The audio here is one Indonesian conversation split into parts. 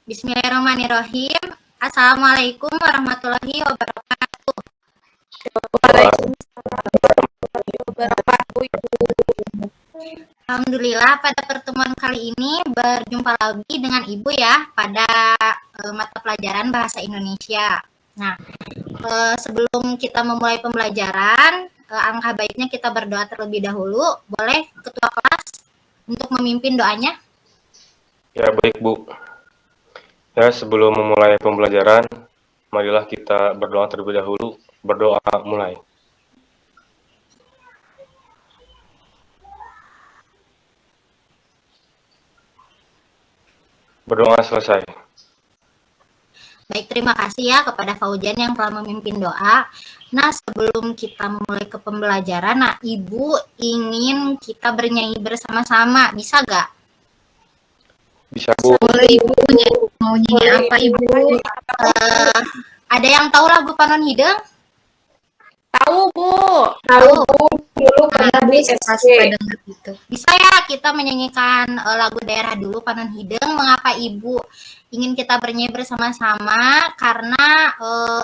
Bismillahirrahmanirrahim. Assalamualaikum warahmatullahi wabarakatuh. Waalaikumsalam warahmatullahi wabarakatuh, Ibu. Alhamdulillah pada pertemuan kali ini berjumpa lagi dengan Ibu ya pada mata pelajaran Bahasa Indonesia. Nah, sebelum kita memulai pembelajaran, angka baiknya kita berdoa terlebih dahulu. Boleh Ketua kelas untuk memimpin doanya? Ya, baik Bu. Ya, sebelum memulai pembelajaran, marilah kita berdoa terlebih dahulu. Berdoa mulai. Berdoa selesai. Baik, terima kasih ya kepada Faujan yang telah memimpin doa. Nah, sebelum kita memulai ke pembelajaran, Ibu ingin kita bernyanyi bersama-sama. Bisa gak? Bisa Bu. Boleh Ibu, mau nyanyi apa Ibu? Ada yang tahu lagu Panon Hideng? Tahu, Bu. Tahu. Dulu pernah di SD. Bisa ya kita menyanyikan lagu daerah dulu Panon Hideng. Mengapa Ibu ingin kita bernyanyi bersama-sama? Karena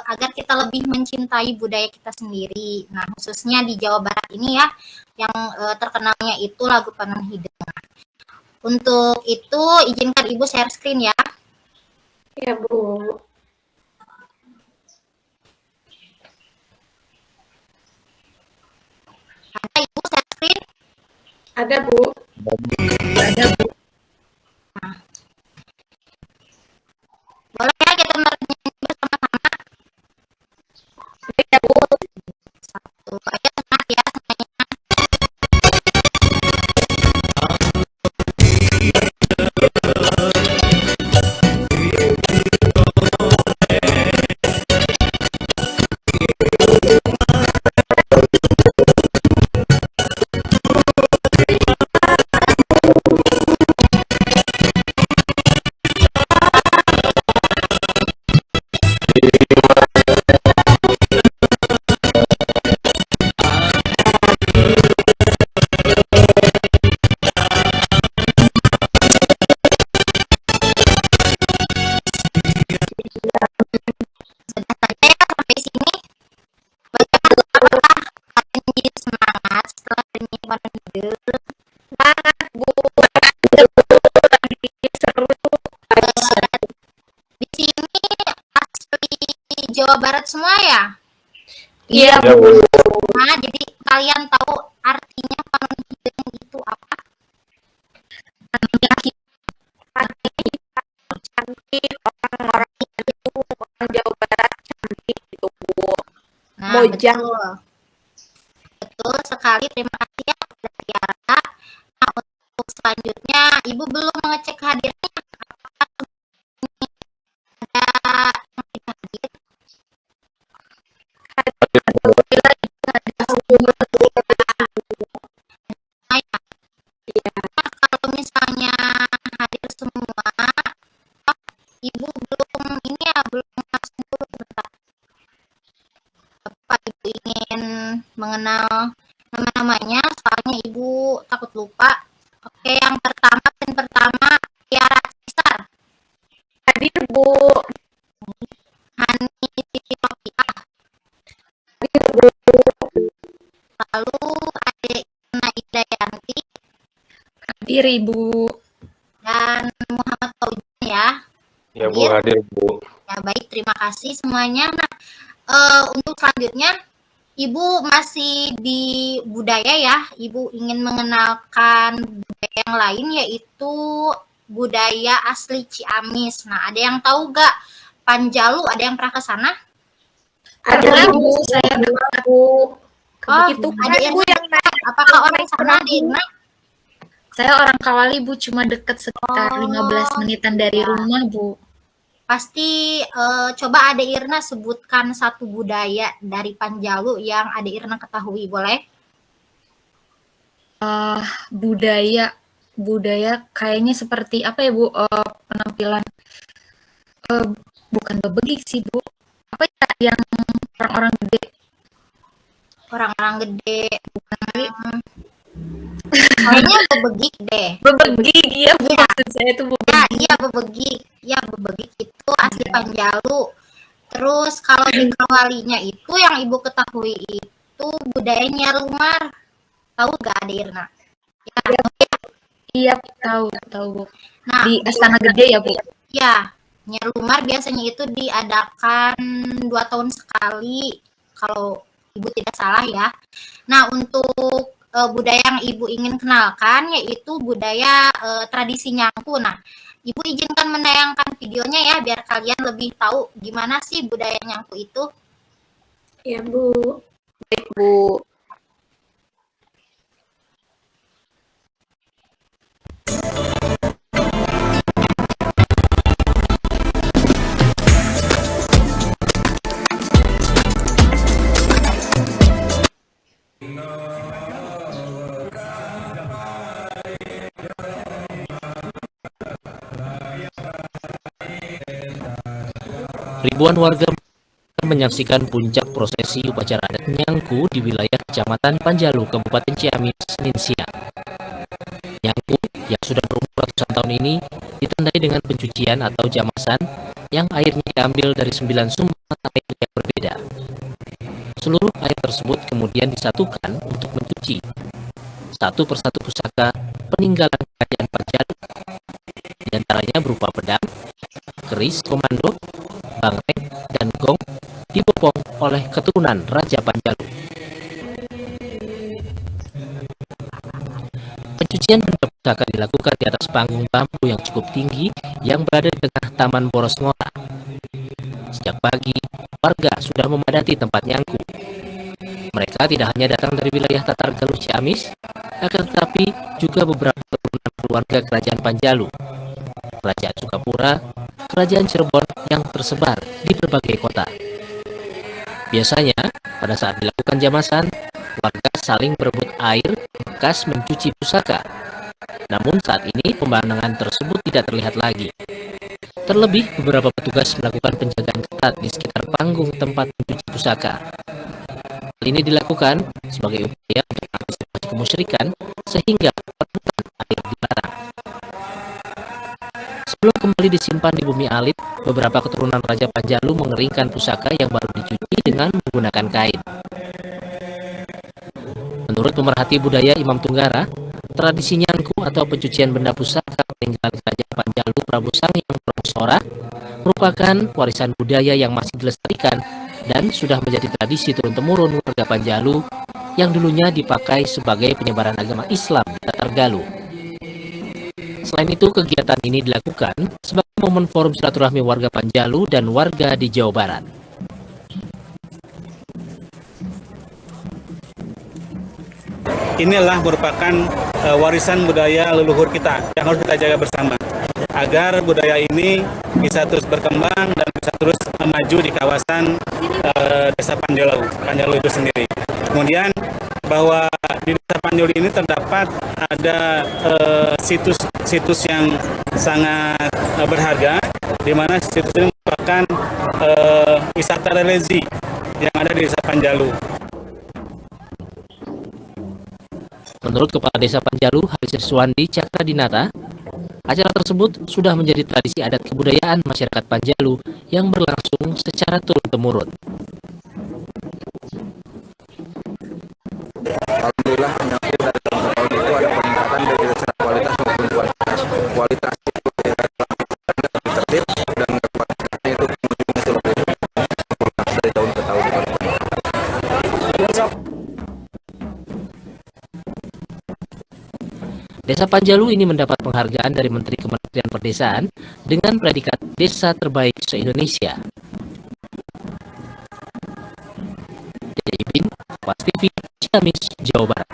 agar kita lebih mencintai budaya kita sendiri. Nah, khususnya di Jawa Barat ini ya, yang terkenalnya itu lagu Panon Hideng. Untuk itu izinkan Ibu share screen ya. Ya, Bu. Ada Ibu share screen? Ada, Bu. Ada Bu. Nah. Boleh ya kita bernyanyi bersama-sama? Ya, Bu. Satu, ayo semangat ya semuanya. Sudah saja ya sampai sini. Bagaimana kalian jadi semangat setelah bernyanyi Panon Hideng? Semangat, Bu. Seru. Di sini asli Jawa Barat semua ya? Iya, Ya, Bu. Bu. Nah, jadi kalian tahu artinya Panon Hideng itu apa? Cantik, orang-orang itu, orang Jawa Barat cantik gitu, Bu. Nah, Mojang. Betul sekali, terima kasih ya kepada Tiara. Nah, untuk selanjutnya, Ibu belum mengecek hadirnya. Apakah ada yang tidak hadir? Kalau misalnya hadir semua, Ibu belum ini ya, belum masuk dulu bentar. Apa Ibu ingin mengenal nama-namanya? Soalnya Ibu takut lupa. Oke, yang pertama Tiara Cisar, Hadir, Bu. Hani Siti Rofiah, Hadir, Bu. lalu ada Ina Idayanti Hadir Ibu. dan Muhammad Faujan ya. Ya, Bu, hadir, Bu. Ya, baik, terima kasih semuanya. Nah, untuk selanjutnya Ibu masih di budaya ya. Ibu ingin mengenalkan budaya yang lain yaitu budaya asli Ciamis. Nah, ada yang tahu gak Panjalu? Ada yang pernah ke sana? Ada, Bu. Saya Bu. Oh, Itu ada yang Bu yang naik. apakah orang sana di Irna? Saya orang Kawali Bu, cuma deket sekitar 15 menitan dari rumah Bu. Pasti coba Ade Irna sebutkan satu budaya dari Panjalu yang Ade Irna ketahui, boleh? Budaya kayaknya seperti apa ya Bu? Penampilan bukan bebegik sih Bu. Apa ya yang orang-orang gede? Orang-orang gede. Kayaknya bebegik deh. Bebegik, iya Bu, Iya. maksud saya itu Ya, bebegik. iya bebegik. Ya, bebegik itu asli Panjalu. Terus kalau di Kawalinya itu yang Ibu ketahui itu budaya Nyarumar. Tahu gak Ade Irna? Ya, Iya, tahu Bu. nah, Di Astana Gede ya Bu? ya, Nyarumar biasanya itu diadakan 2 tahun sekali kalau Ibu tidak salah ya. Nah, untuk budaya yang Ibu ingin kenalkan yaitu budaya tradisi Nyangku. Nah, Ibu izinkan menayangkan videonya ya biar kalian lebih tahu gimana sih budaya Nyangku itu. Ya Bu. Baik Bu. Ribuan warga menyaksikan puncak prosesi upacara adat Nyangku di wilayah Kecamatan Panjalu, Kabupaten Ciamis, Senin siang. Nyangku yang sudah berumur ratusan tahun ini ditandai dengan pencucian atau jamasan yang airnya diambil dari 9 sumber mata air yang berbeda. Seluruh air tersebut kemudian disatukan untuk mencuci satu persatu pusaka peninggalan kerajaan Panjalu, di antaranya berupa pedang, keris komando, bangkai, dan gong dibopong oleh keturunan Raja Panjalu. Pencucian benda pusaka dilakukan di atas panggung bambu yang cukup tinggi yang berada di tengah Taman Boros Ngora. Sejak pagi, warga sudah memadati tempat Nyangku. Mereka tidak hanya datang dari wilayah Tatar Galuh Ciamis, akan tetapi juga beberapa keturunan keluarga Kerajaan Panjalu, Kerajaan Sukapura, Kerajaan Cirebon yang tersebar di berbagai kota. Biasanya, pada saat dilakukan jamasan, warga saling berebut air bekas mencuci pusaka. Namun saat ini pemandangan tersebut tidak terlihat lagi. Terlebih, beberapa petugas melakukan penjagaan ketat di sekitar panggung tempat mencuci pusaka. Hal ini dilakukan sebagai upaya untuk mengantisipasi kemusyrikan sehingga perebutan air dilarang. Sebelum kembali disimpan di bumi alit, beberapa keturunan Raja Panjalu mengeringkan pusaka yang baru dicuci dengan menggunakan kain. Menurut pemerhati budaya Imam Tunggara, tradisi Nyangku atau pencucian benda pusaka peninggalan Kerajaan Panjalu Prabu Sangyang Pramusora merupakan warisan budaya yang masih dilestarikan dan sudah menjadi tradisi turun-temurun warga Panjalu yang dulunya dipakai sebagai penyebaran agama Islam di Tatar Galuh. Selain itu, kegiatan ini dilakukan sebagai momen forum silaturahmi warga Panjalu dan warga di Jawa Barat. Inilah merupakan warisan budaya leluhur kita yang harus kita jaga bersama agar budaya ini bisa terus berkembang dan bisa terus maju di kawasan Desa Panjalu itu sendiri. Kemudian bahwa di Desa Panjalu ini terdapat ada situs-situs yang sangat berharga, di mana situs ini merupakan wisata religi yang ada di Desa Panjalu. Menurut Kepala Desa Panjalu, Haris Suwandi Cakradinata, acara tersebut sudah menjadi tradisi adat kebudayaan masyarakat Panjalu yang berlangsung secara turun-temurun. Alhamdulillah, Nyangku dari tahun ke tahun itu ada peningkatan dari secara kualitas maupun kualitas. Kualitas itu lebih tertib dan kualitasnya itu pengunjungnya itu lebih dari tahun ke tahun itu. Desa Panjalu ini mendapat penghargaan dari Menteri Kementerian Perdesaan dengan predikat Desa Terbaik se-Indonesia. Dede Ibin, Kompas TV, Ciamis, Jawa Barat.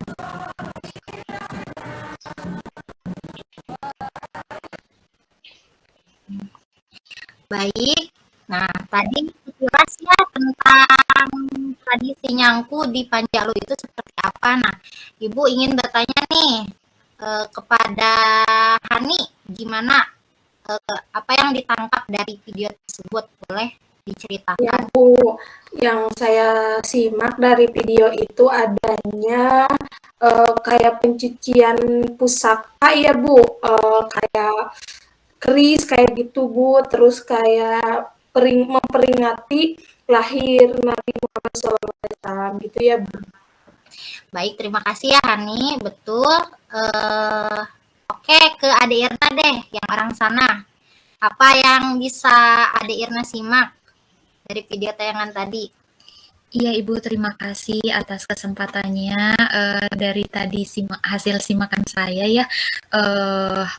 Baik. Nah, tadi sekilas ya tentang tradisi Nyangku di Panjalu itu seperti apa. Nah, Ibu ingin bertanya nih kepada Hani, gimana apa yang ditangkap dari video tersebut, boleh diceritakan? Ya Bu, yang saya simak dari video itu adanya kayak pencucian pusaka ya Bu, kayak keris kayak gitu Bu, terus kayak memperingati lahir Nabi Muhammad SAW gitu ya Bu. Baik, terima kasih ya Hani, betul. Oke, ke Ade Irna deh, yang orang sana. Apa yang bisa Ade Irna simak dari video tayangan tadi? Iya Ibu, terima kasih atas kesempatannya. Dari tadi hasil simakan saya ya,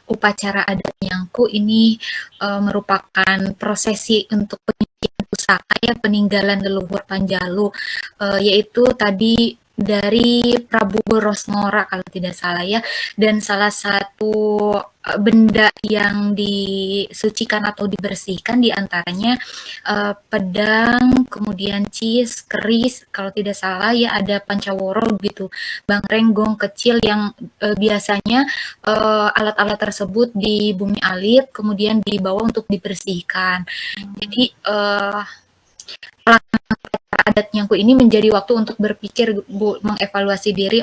upacara adat Nyangku ini merupakan prosesi untuk penyucian pusaka ya, peninggalan leluhur Panjalu, yaitu tadi dari Prabu Borosngora kalau tidak salah ya, dan salah satu benda yang disucikan atau dibersihkan diantaranya pedang, kemudian cis, keris, kalau tidak salah ya ada pancaworo gitu, bangrenggong kecil yang biasanya alat-alat tersebut di bumi alit kemudian dibawa untuk dibersihkan. Jadi adat Nyangku ini menjadi waktu untuk berpikir Bu, mengevaluasi diri,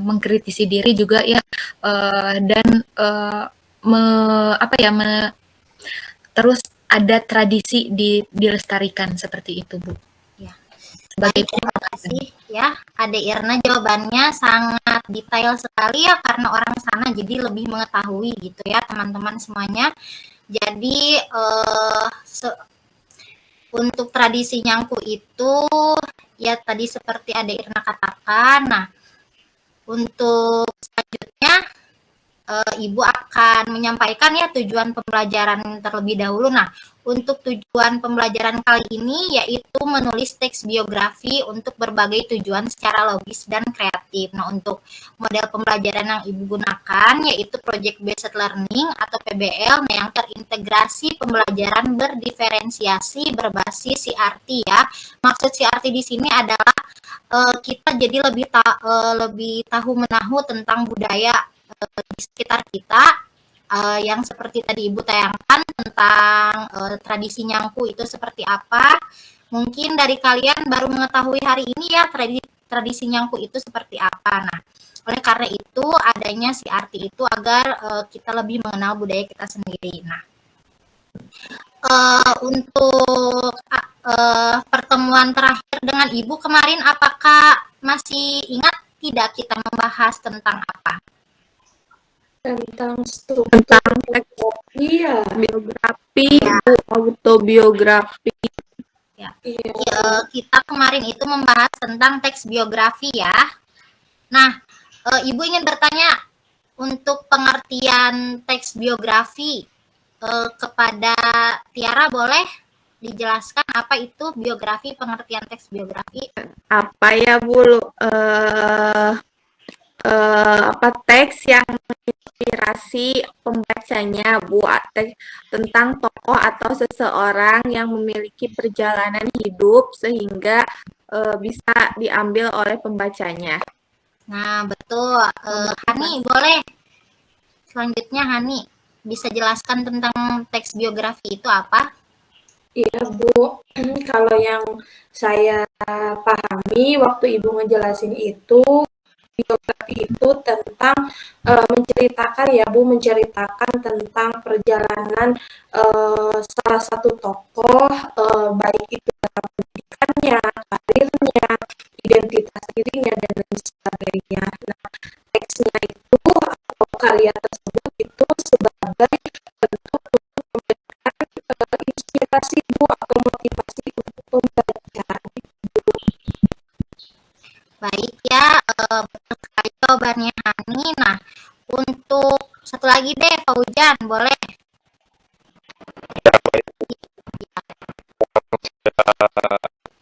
mengkritisi diri juga ya, dan terus ada tradisi dilestarikan seperti itu Bu. Ya. Sebagai Terima kasih ya Ade Irna, jawabannya sangat detail sekali ya, karena orang sana jadi lebih mengetahui gitu ya teman-teman semuanya. Jadi untuk tradisi Nyangku itu ya tadi seperti Ade Irna katakan. Nah, untuk selanjutnya Ibu akan menyampaikan ya tujuan pembelajaran terlebih dahulu. Nah, untuk tujuan pembelajaran kali ini yaitu menulis teks biografi untuk berbagai tujuan secara logis dan kreatif. Nah, untuk model pembelajaran yang Ibu gunakan yaitu Project Based Learning atau PBL, yang terintegrasi pembelajaran berdiferensiasi berbasis CRT ya. Maksud CRT di sini adalah kita jadi lebih tahu menahu tentang budaya di sekitar kita, yang seperti tadi Ibu tayangkan tentang tradisi Nyangku itu seperti apa. Mungkin dari kalian baru mengetahui hari ini ya tradisi Nyangku itu seperti apa. Nah, oleh karena itu adanya CRT itu agar kita lebih mengenal budaya kita sendiri. Nah, untuk pertemuan terakhir dengan Ibu kemarin, apakah masih ingat tidak kita membahas tentang apa? Tentang struktur Tentang teks iya biografi, Bu, autobiografi. Ya. iya Kita kemarin itu membahas tentang teks biografi ya. Nah, Ibu ingin bertanya untuk pengertian teks biografi kepada Tiara, boleh dijelaskan apa itu biografi, pengertian teks biografi? Apa ya Bu? Teks yang menginspirasi pembacanya Bu, tentang tokoh atau seseorang yang memiliki perjalanan hidup sehingga bisa diambil oleh pembacanya. Nah, betul. Hani, boleh selanjutnya Hani bisa jelaskan tentang teks biografi itu apa? iya Bu. Kalau yang saya pahami waktu Ibu ngejelasin itu, biografi itu tentang menceritakan ya Bu, menceritakan tentang perjalanan salah satu tokoh, baik itu dalam pendidikannya, karirnya, identitas dirinya, dan lain sebagainya. Nah, teksnya itu atau karya tersebut itu sebagai bentuk untuk memberikan inspirasi Bu atau motivasi untuk pembaca. Baik ya, betul sekali jawabannya Hani. Nah, untuk satu lagi deh, Fauzan, boleh?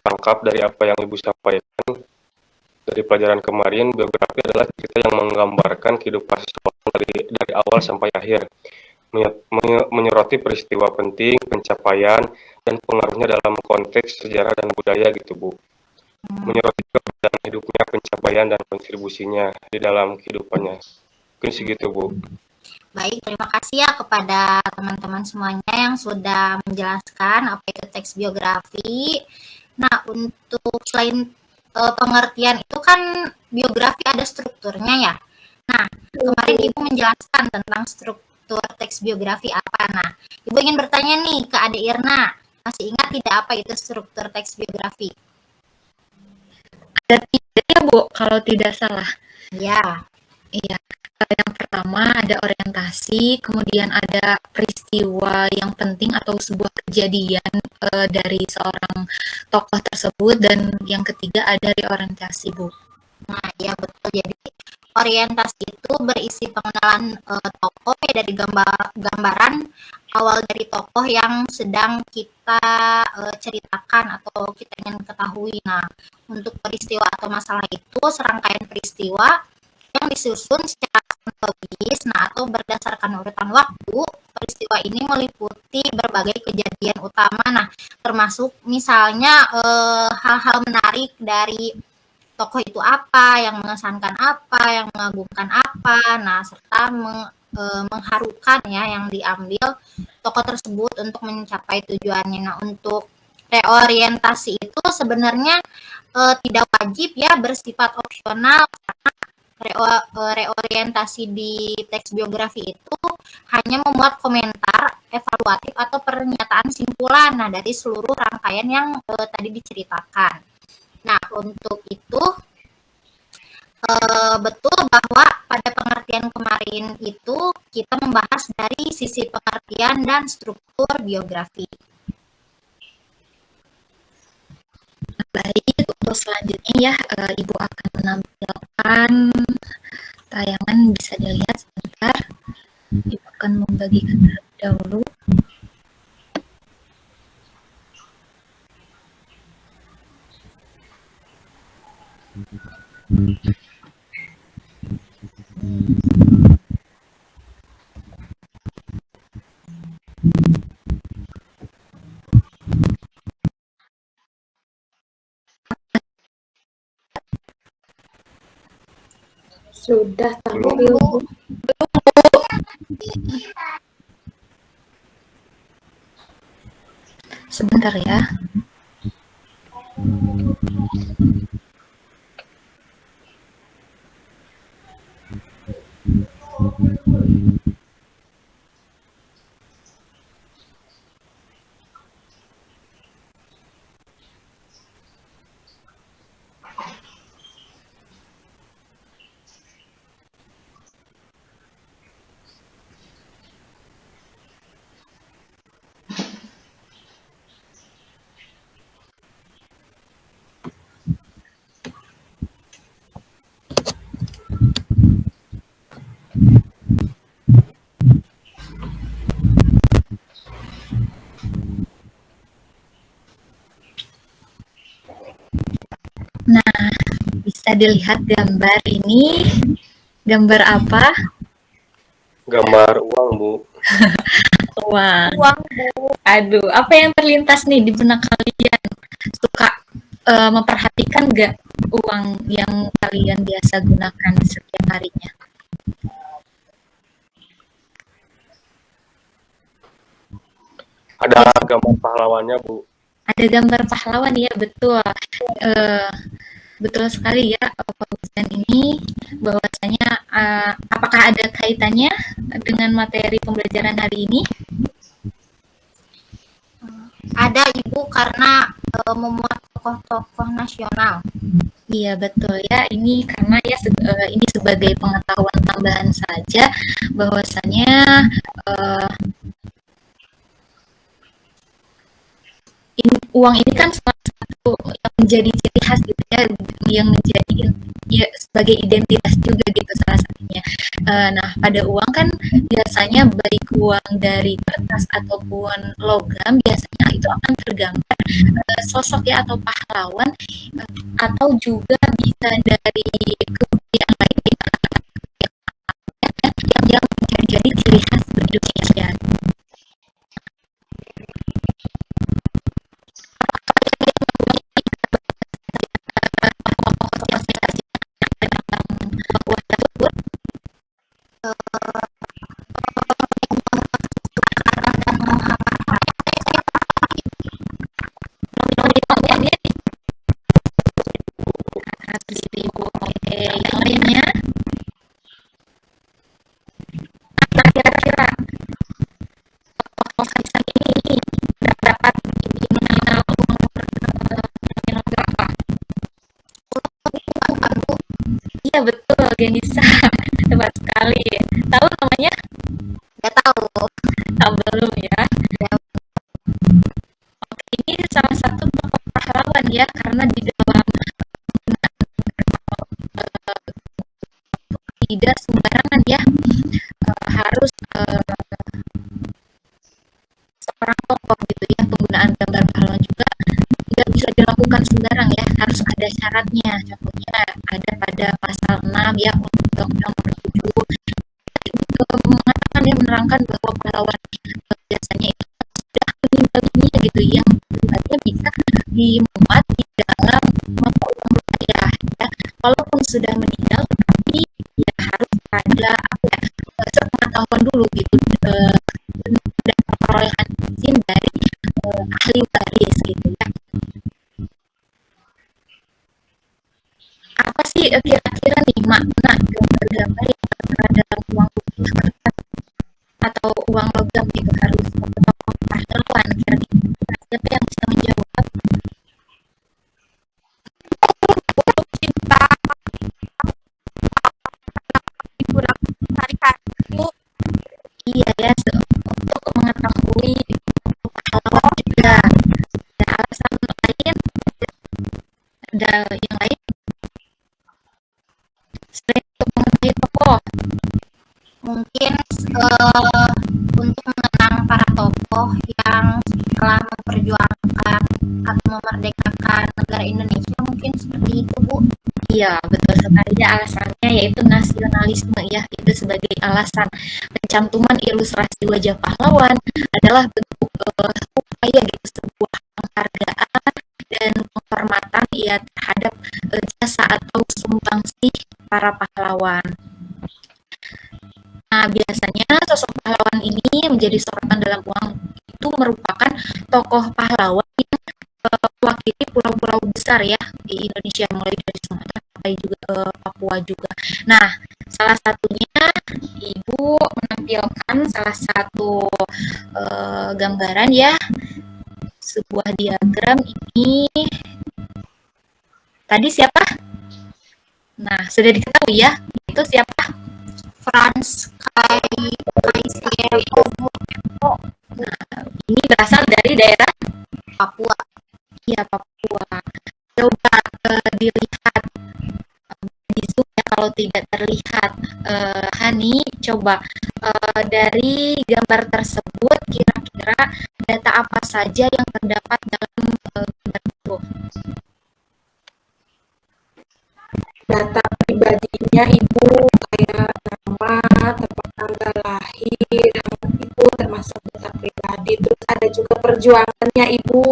Lengkap dari apa yang Ibu sampaikan dari pelajaran kemarin, biografi adalah cerita yang menggambarkan kehidupan seseorang dari awal sampai akhir, menyoroti peristiwa penting, pencapaian, dan pengaruhnya dalam konteks sejarah dan budaya gitu Bu. Menyoroti perjalanan hidupnya, pencapaian, dan kontribusinya di dalam kehidupannya. Mungkin segitu Bu. Baik, terima kasih ya kepada teman-teman semuanya yang sudah menjelaskan apa itu teks biografi. Nah, untuk selain pengertian itu kan biografi ada strukturnya ya. Nah, kemarin Ibu menjelaskan tentang struktur teks biografi apa. Nah, Ibu ingin bertanya nih ke Ade Irna, masih ingat tidak apa itu struktur teks biografi? Ada 3 ya Bu, kalau tidak salah. Ya. Iya, yang pertama ada orientasi, kemudian ada peristiwa yang penting atau sebuah kejadian dari seorang tokoh tersebut, dan yang ketiga ada reorientasi, Bu. Nah, ya betul. Jadi orientasi itu berisi pengenalan tokoh ya, dari gambaran awal dari tokoh yang sedang kita ceritakan atau kita ingin ketahui. Nah, untuk peristiwa atau masalah itu serangkaian peristiwa yang disusun secara kronologis, nah atau berdasarkan urutan waktu. Peristiwa ini meliputi berbagai kejadian utama, nah termasuk misalnya hal-hal menarik dari tokoh itu apa, yang mengesankan apa, yang mengagumkan apa, nah serta mengharukan ya yang diambil tokoh tersebut untuk mencapai tujuannya. Nah, untuk reorientasi itu sebenarnya tidak wajib ya, bersifat opsional, karena reorientasi di teks biografi itu hanya memuat komentar, evaluatif atau pernyataan simpulan nah dari seluruh rangkaian yang tadi diceritakan. Nah, untuk itu betul bahwa pada pengertian kemarin itu kita membahas dari sisi pengertian dan struktur biografi. Baik, untuk selanjutnya ya, Ibu akan menampilkan tayangan, bisa dilihat sebentar. Ibu akan membagikan terlebih dahulu. Sudah tampil, Belum. Bu. Sebentar ya. Nah, bisa dilihat gambar ini. Gambar apa? Gambar uang, Bu. Uang. Uang, Bu. Aduh, apa yang terlintas nih di benak kalian? Suka memperhatikan nggak uang yang kalian biasa gunakan setiap harinya? Ada gambar pahlawannya, Bu. Ada gambar pahlawan ya, betul. Betul sekali ya, Pak Ujian ini, bahwasanya apakah ada kaitannya dengan materi pembelajaran hari ini? Ada Ibu, karena memuat tokoh-tokoh nasional. Iya betul ya, ini karena ya ini sebagai pengetahuan tambahan saja, bahwasanya uang ini kan salah satu yang menjadi ciri khas gitu ya, yang menjadi ya sebagai identitas juga gitu salah satunya. Nah, pada uang kan biasanya baik uang dari kertas ataupun logam, biasanya itu akan tergambar sosok ya atau pahlawan, atau juga bisa dari kebudayaan lain yang menjadi ciri khas Indonesia. Iya betul, Genisa. Tepat sekali. Tahu namanya? Nggak tahu. Tak belum ya. Oke, ini salah satu tokoh pahlawan ya, karena di dalam tidak sembarangan ya, harus seorang tokoh gitu ya. Penggunaan gambar pahlawan juga tidak bisa dilakukan sembarang ya, harus ada syaratnya. Contohnya ada pada pasal 6 ya Undang-Undang Nomor 7 mengatakan ya, menerangkan bahwa pahlawan biasanya itu sudah meninggal dunia gitu, yang sebenarnya bisa dimuat di dalam mata uang rupiah ya. Walaupun sudah meninggal, tapi ya harus ada apa ya, sepengetahuan dulu gitu, dan perolehan izin dari ahli waris gitu ya. Apa sih kira-kira nih makna gambar-gambar yang tertera dalam uang rupiah kertas atau uang logam gitu harus tokoh pahlawan? Kira-kira siapa yang bisa menjawab? Cinta digunakan hari-hari, Bu. Iya ya, untuk mengetahui pahlawan juga. Ada alasan lain? Ada yang lain selain untuk mengetahui tokoh? Mungkin untuk mengenang para tokoh yang telah memperjuangkan atau memerdekakan negara Indonesia, mungkin seperti itu, Bu. Iya, betul sekali ya, alasannya yaitu nasionalisme ya. Itu sebagai alasan. Pencantuman ilustrasi wajah pahlawan adalah bentuk upaya gitu, sebuah penghargaan dan penghormatan ya terhadap jasa atau sumbangsih para pahlawan. Nah, biasanya sosok pahlawan ini menjadi sorotan dalam uang itu merupakan tokoh pahlawan yang mewakili pulau-pulau besar ya di Indonesia, mulai dari Sumatera sampai juga ke Papua juga. Nah, salah satunya Ibu menampilkan salah satu gambaran ya, sebuah diagram ini. Tadi siapa? Nah, sudah diketahui ya, itu siapa? Franz Kaiser. Nah, ini berasal dari daerah Papua. Iya, Papua. Coba dilihat di Zoom ya, kalau tidak terlihat. Hani, coba dari gambar tersebut kira-kira data apa saja yang terdapat dalam gambar itu? Data pribadinya Ibu, kayak nama, tempat tanggal lahir, itu termasuk data pribadi. Terus ada juga perjuangannya Ibu,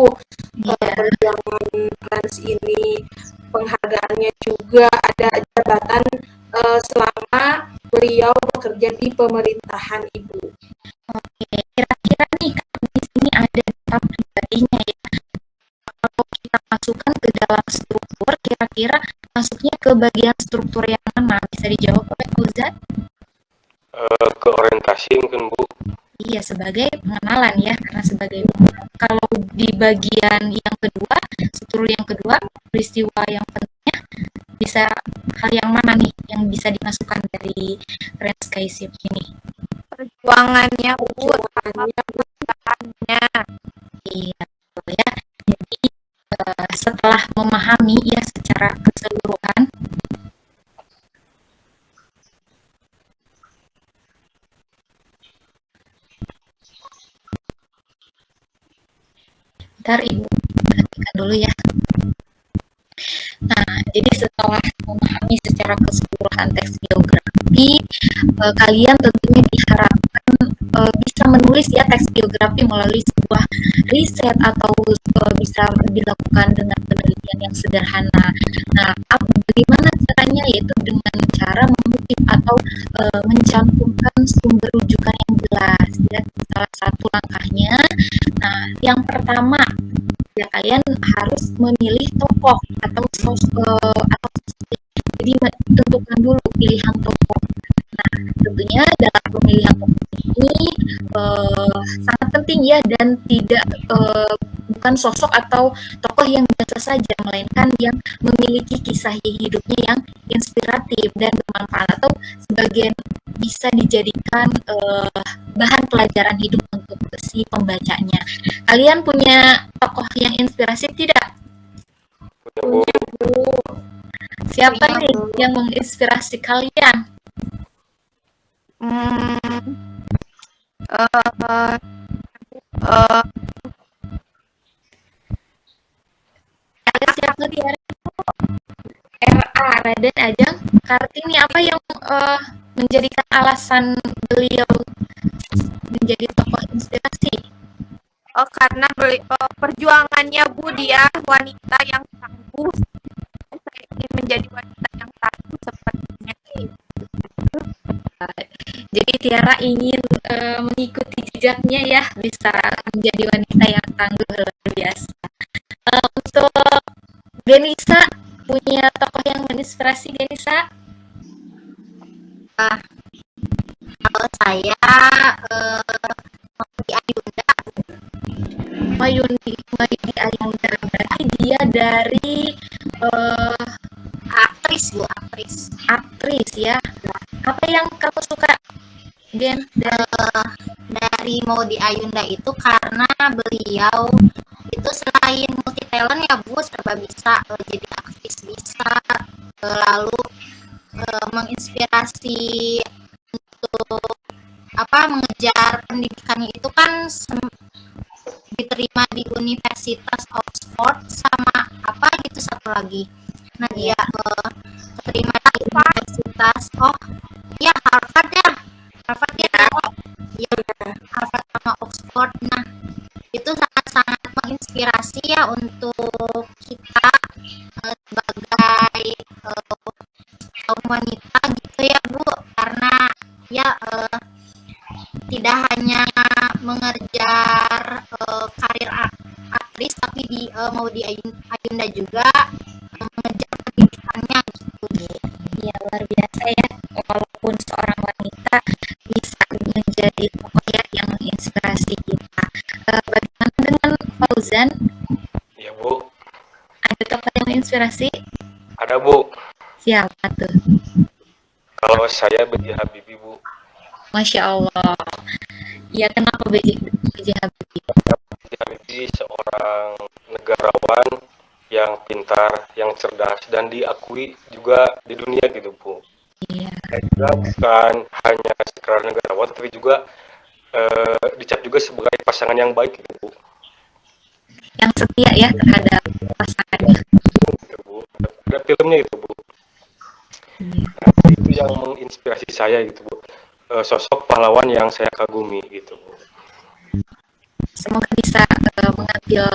perjuangan Frans ini, penghargaannya juga, ada jabatan selama beliau bekerja di pemerintahan Ibu. Oke, kira-kira nih kalau di sini ada data pribadinya ya. Kalau kita masukkan ke dalam struktur, kira-kira masuknya ke bagian struktur yang mana? Bisa dijawab oleh Fauzan? Ke orientasi mungkin, Bu. Iya, sebagai pengenalan ya, karena sebagai pengenalan. Kalau di bagian yang kedua, struktur yang kedua, peristiwa yang pentingnya, bisa hal yang mana nih yang bisa dimasukkan dari Franz Kaiser ini? Perjuangannya, Bu, perjuangannya. Iya, betul ya. Jadi setelah memahami ya secara keseluruhan, ntar Ibu perhatikan dulu ya. Nah, jadi setelah memahami secara keseluruhan teks biografi, kalian tentunya diharapkan bisa menulis ya teks biografi melalui sebuah riset atau bisa dilakukan dengan penelitian yang sederhana. Nah, bagaimana caranya? Yaitu dengan cara mengutip atau mencantumkan sumber rujukan yang jelas. Ya, salah satu langkahnya. Nah, yang pertama ya kalian harus memilih tokoh atau jadi tentukan dulu pilihan tokoh. Nah, tentunya dalam pemilihan ini sangat penting ya, dan tidak bukan sosok atau tokoh yang biasa saja, melainkan yang memiliki kisah hidupnya yang inspiratif dan bermanfaat, atau sebagian bisa dijadikan bahan pelajaran hidup untuk si pembacanya. Kalian punya tokoh yang inspiratif tidak? Punya, Bu. Siapa Punya, nih Bu. yang menginspirasi kalian? Hmm, eh, eh, Ada siapa Tiara? RA, Raden Ajeng Kartini, apa yang menjadikan alasan beliau menjadi tokoh inspirasi? karena perjuangannya Bu, dia wanita yang tangguh. Saya ingin menjadi wanita yang tangguh sepertinya. Jadi Tiara ingin mengikuti jejaknya ya, bisa menjadi wanita yang tangguh, luar biasa. Untuk Denisa, punya tokoh yang menginspirasi Denisa? Kalau saya di Ayunda, Mayuni Ayunda, berarti dia dari aktris Bu, aktris. aktris ya. Apa yang kamu suka, Den? Dari Maudy Ayunda itu karena beliau itu selain multi talent ya Bu, serba bisa, jadi aktris bisa, lalu menginspirasi untuk mengejar pendidikannya itu kan diterima di Universitas Oxford sama gitu satu lagi. Nah dia terima di Universitas Harvard ya, Harvard sama Oxford. Nah itu sangat-sangat menginspirasi ya untuk kita sebagai kaum wanita gitu ya Bu, karena ya tidak hanya mengejar karir aktris, tapi di Maudy Ayunda juga mengejar pendidikannya gitu. Ya, luar biasa ya, walaupun seorang wanita bisa menjadi tokoh yang menginspirasi kita. Bagaimana dengan Fauzan? Ya, Bu. Ada tokoh yang menginspirasi? Ada, Bu. Siapa tuh? Kalau saya B.J. Habibie, Bu. Masya Allah. Ya, kenapa B.J. Habibie? B.J. Habibie seorang negarawan yang pintar, yang cerdas, dan diakui juga di dunia gitu, Bu. Iya. Juga bukan hanya sekedar negarawan, tapi juga dicap juga sebagai pasangan yang baik gitu, Bu. Yang setia ya terhadap pasangannya. Gitu, Bu. Ada filmnya itu, Bu. Nah, itu yang menginspirasi saya gitu, Bu. Sosok pahlawan yang saya kagumi gitu, Bu. Semoga bisa mengambil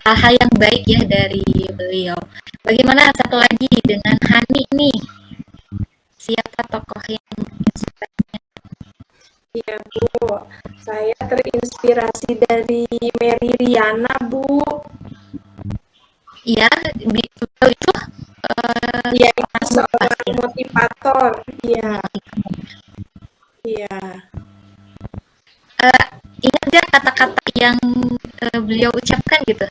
hal-hal yang baik ya dari beliau. Bagaimana satu lagi dengan Hani nih? Siapa tokoh yang inspirasinya? Iya Bu, saya terinspirasi dari Mary Riana Bu. Iya, beliau itu Iya, seorang motivator. Iya. Iya. Ingat gak kata-kata yang beliau ucapkan gitu?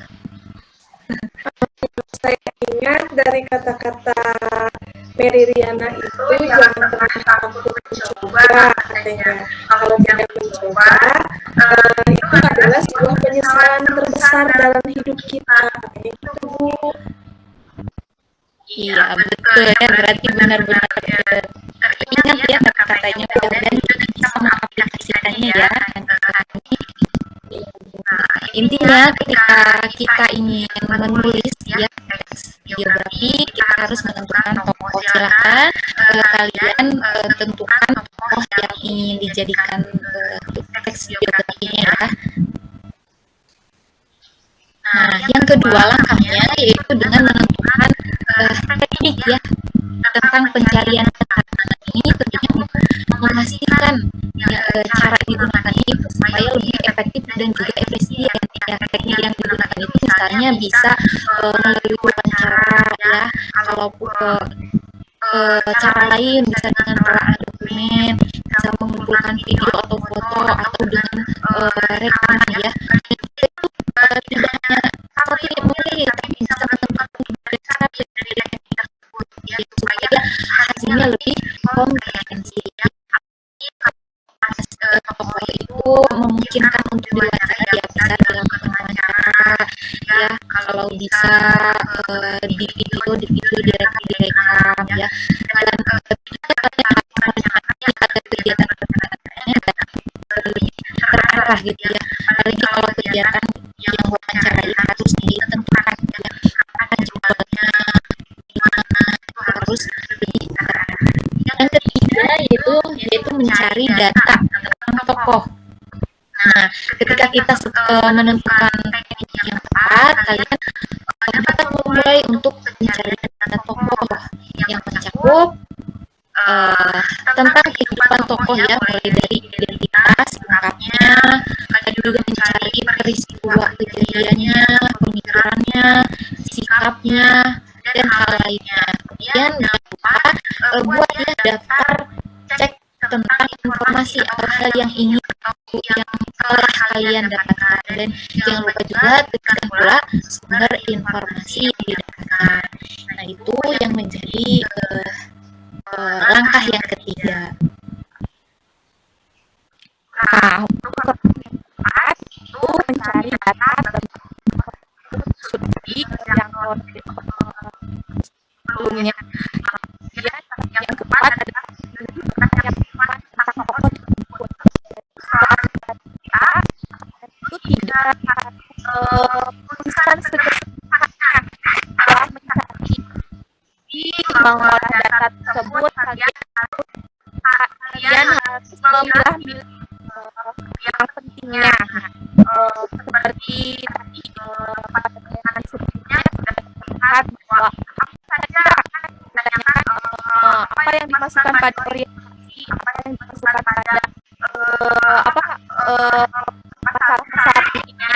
Saya ingat dari kata-kata Mary Riana itu, jangan pernah takut mencoba katanya. Kalau tidak mencoba, itu adalah sebuah penyesalan terbesar dalam hidup kita katanya itu Bu. Iya, betul ya, berarti benar-benar ingat ya kata-katanya, mudah-mudahan kita bisa mengaplikasikannya ya. Intinya ketika kita ingin menulis ya teks biografi, kita harus menentukan tokoh. Silakan kalian tentukan tokoh yang ingin dijadikan teks biografinya ya. Nah, yang kedua langkahnya yaitu dengan menentukan teknik ya tentang pencarian kata. Ini tentunya memastikan cara digunakannya itu supaya lebih efektif dan juga efisien. Ya, teknik yang digunakan itu misalnya bisa melalui wawancara ya, kalau cara lain bisa dengan pengolahan dokumen, bisa mengumpulkan video atau foto atau dengan rekaman ya. Itu tidak hanya satu memilih tapi bisa menentukan dari teknik tersebut ya supaya hasilnya lebih komprehensif. Tokoh itu memungkinkan untuk diwawancara ya bisa dilakukan wawancara ya kalau bisa di video direkam ya dan ada kegiatan-kegiatannya lebih terarah gitu ya apalagi kalau kegiatan yang wawancarai harus ditentukan ya kapan jadwalnya gimana itu harus lebih terarah. Yang ketiga yaitu mencari data tentang tokoh. Nah, ketika kita menentukan teknik yang tepat, kalian dapat memulai untuk mencari data tokoh yang mencakup tentang kehidupan tokoh ya, mulai dari identitas lengkapnya, kalian juga mencari peristiwa kejadiannya, pemikirannya, sikapnya, dan hal lainnya. Kemudian jangan lupa buat ya daftar cek tentang informasi atau hal yang ingin yang telah kalian dapatkan dan jangan lupa juga tekan pula sumber informasi yang didapatkan. Nah itu yang menjadi langkah yang ketiga. Nah, untuk keempat itu mencari data tentang studi yang sebelumnya. Yang keempat adalah yang tentang tokoh tersebut. Itu tidak tulisan sederhana setelah mencari di mengolah data tersebut kalian harus memilah yang pentingnya seperti tadi pada pertanyaan sebelumnya sudah terlihat bahwa apa saja ditanyakan apa yang dimasukkan pada orientasi, apa yang dimasukkan pada pasal-pasalnya.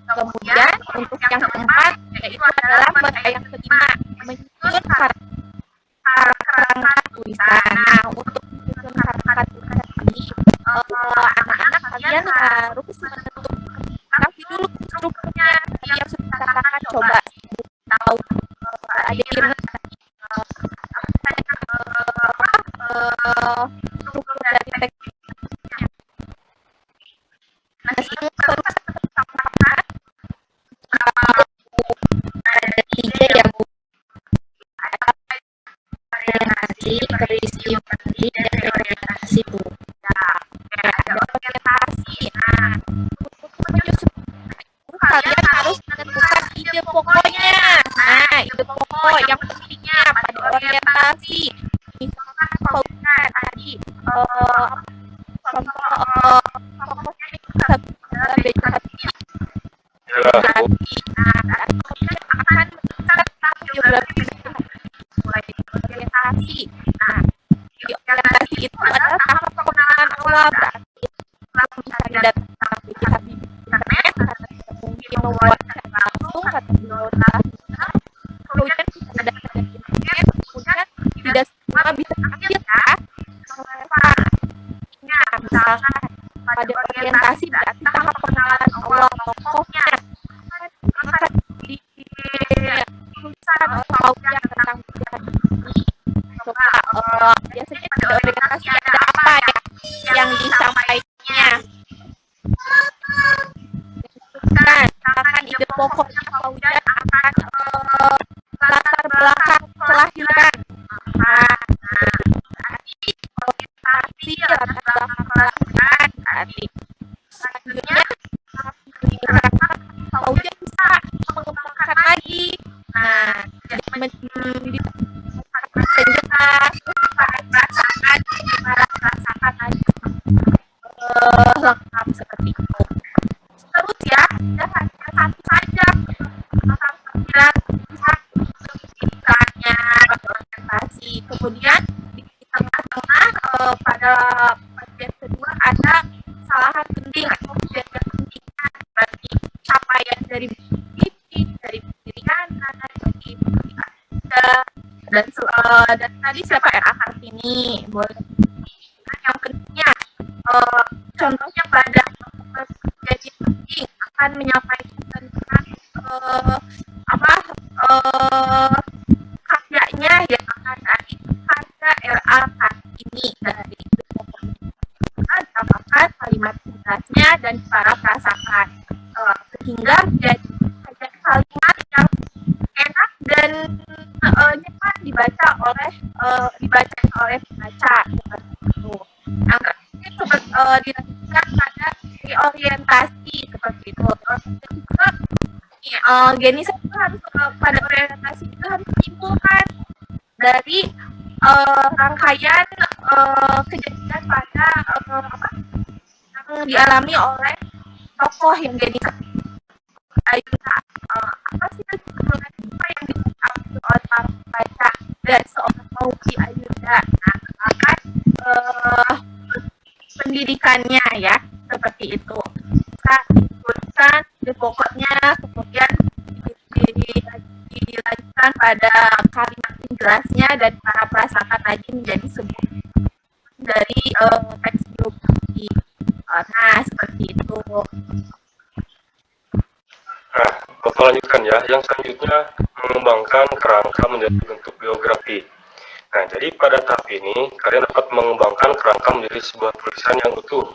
Kemudian untuk yang keempat yaitu adalah pada yang kelima menyusun kerangka tulisan. Nah untuk menyusun kerangka tulisan ini anak-anak kalian harus menentukan kasih dulu strukturnya yang sudah katakan coba tahu ada struktur dari teksnya. Nah sebelum Ada tiga ya Bu. Orientasi, peristiwa penting, dan reorientasi Bu. ada orientasi. Nah, untuk menyusun kalian harus menentukan ide pokoknya. Nah, ide pokok yang pentingnya pada orientasi. Misalkan kalau tadi contoh tokohnya itu adalah BCA. Kemudian akan tentang geografi mulai dari orientasi. Nah, orientasi itu adalah tahap pengenalan awal berarti setelah mencari data tentang BCA di internet karena tidak mungkin membuat langsung atau download. Kemudian ada data dari internet, kemudian tidak semua bisa ambil ya. Misalkan pada orientasi berarti tahap pengenalan awal tokohnya. Maka di tulisan atau yang tentang ini coba biasanya pada orientasi ada apa ya yang disampaikannya. Misalkan ide pokoknya Paujan akan latar belakang kelahiran. Nah, tadi orientasi latar belakang kelahiran tadi. Selanjutnya Paujan bisa mengembangkan lagi. Nah, jadi jelas perasaan lagi lengkap seperti itu. Terus ya, dan hanya satu saja maka pikiran pikirannya orientasi. Kemudian di tengah-tengah pada bagian kedua ada kesalahan penting atau kejadian pentingnya berarti capaian dari dari kanan, dari ketiga dan dan tadi siapa RA Kartini, boleh. Yang kedua, contohnya pada jadi penting akan menyampaikan tentang karyanya yang akan tadi pada RA Kartini dari itu tambahkan kalimat tugasnya dan para prasangka sehingga jadi kalimat yang enak dan nyaman dibaca oleh pembaca seperti itu. Yang ketiga dilanjutkan pada orientasi seperti itu. Terus juga Geni itu harus pada orientasi itu harus menyimpulkan dari rangkaian kejadian pada yang dialami oleh tokoh yang Geni Ayunda. Apa sih kesimpulan yang dialami oleh para pembaca dan seorang Maudy Ayunda? Nah, akan pendidikannya ya seperti itu. Bisa dituliskan di pokoknya, kemudian dilanjutkan pada kalimat penjelasnya dan para prasangka tadi menjadi sebuah dari teks biografi. Nah, seperti itu. Nah, Bapak lanjutkan ya. Yang selanjutnya mengembangkan kerangka menjadi bentuk biografi. Nah, jadi pada tahap ini kalian dapat mengembangkan kerangka menjadi sebuah tulisan yang utuh.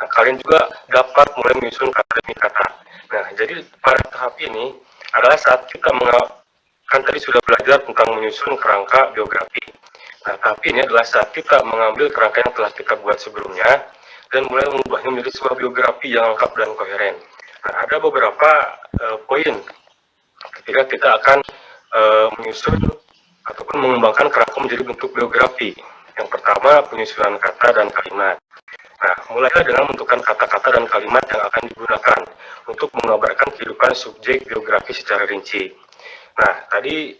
Nah, kalian juga dapat mulai menyusun kata demi kata. Nah, jadi pada tahap ini adalah saat kita kan tadi sudah belajar tentang menyusun kerangka biografi. Nah, tapi ini adalah saat kita mengambil kerangka yang telah kita buat sebelumnya dan mulai mengubahnya menjadi sebuah biografi yang lengkap dan koheren. Nah, ada beberapa poin ketika kita akan menyusun ataupun mengembangkan kerangka menjadi bentuk biografi. Yang pertama, penyusunan kata dan kalimat. Nah, mulailah dengan menentukan kata-kata dan kalimat yang akan digunakan untuk menggambarkan kehidupan subjek biografi secara rinci. Nah, tadi